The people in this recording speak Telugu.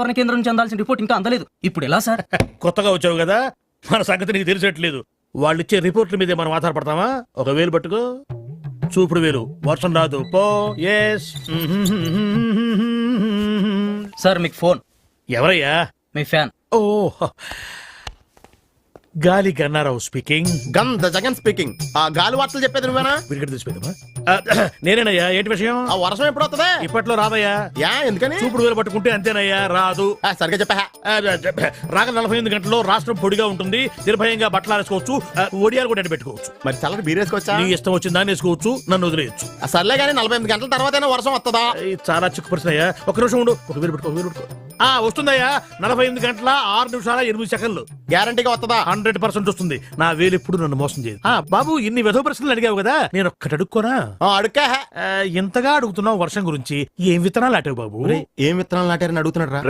వాతావరణ కేంద్రం నుంచి అందాల్సిన రిపోర్ట్ ఇంకా అందలేదు. ఇప్పుడు ఎలా సార్? కొత్తగా వచ్చావు కదా, మన సంగతి నీకు తెలిసేట్లేదు. వాళ్ళు ఇచ్చే రిపోర్ట్ల మీదే మనం ఆధారపడతామా? ఒక వేలు పట్టుకో, చూపుడు వేలు. వర్షం రాదు పో. ఎస్. సార్ మీకు ఫోన్. ఎవరయ్యా? మీ ఫ్యాన్. ఓ, గాలి గన్నారావు స్పీకింగ్. గంధ జగన్ స్పీకింగ్. ఆ గాలి వార్తలు చెప్పేది నువ్వేనా? విడిగడ తీసిపోయిందమ్మా. నేనేనయ్యా. ఏంటి విషయం? ఆ వర్షం ఎప్పుడు వస్తుంది? ఇప్పట్లో రాదయ్యా. యా ఎందుకని? చూపుడు వేలు పట్టుకుంటే అంతేనయ్యా, రాదు. సరిగ్గా చెప్పా. రాగల 48 గంటల్లో రాష్ట్రం పొడిగా ఉంటుంది, నిర్భయంగా బట్టలు వేసుకోవచ్చు, ఒడియాలు కూడా పెట్టుకోవచ్చు. మరి చల్లటి బీరేసుకోవచ్చా? నీ ఇష్టం వచ్చిందా వేసుకోవచ్చు, నన్ను వదిలేయచ్చు. సర్లే గానీ 48 గంటల తర్వాతైనా వర్షం వస్తుందా? చాలా చిక్కు ప్రశ్న అయ్యా. ఒక నిమిషం ఉండు. ఒక వేలు పెట్టుకో, వేలు పెట్టుకో. వస్తుందయ్యా. 48 గంటల 6 నిమిషాల 8 సెకండ్లు. గ్యారంటీగా వస్తుందా? 100% వస్తుంది. నా వేలు ఎప్పుడు నన్ను మోసం చేయదు. బాబు, ఇన్ని వెధవ ప్రశ్నలు అడిగావు కదా, నేను ఒక్కటి అడుక్కోనా? అడుక్కా. ఇంతగా అడుగుతున్నావు వర్షం గురించి. ఏం విత్తనాలు అటావు బాబు? ఏం విత్తనాలు నాటారని అడుగుతున్నాడు రా.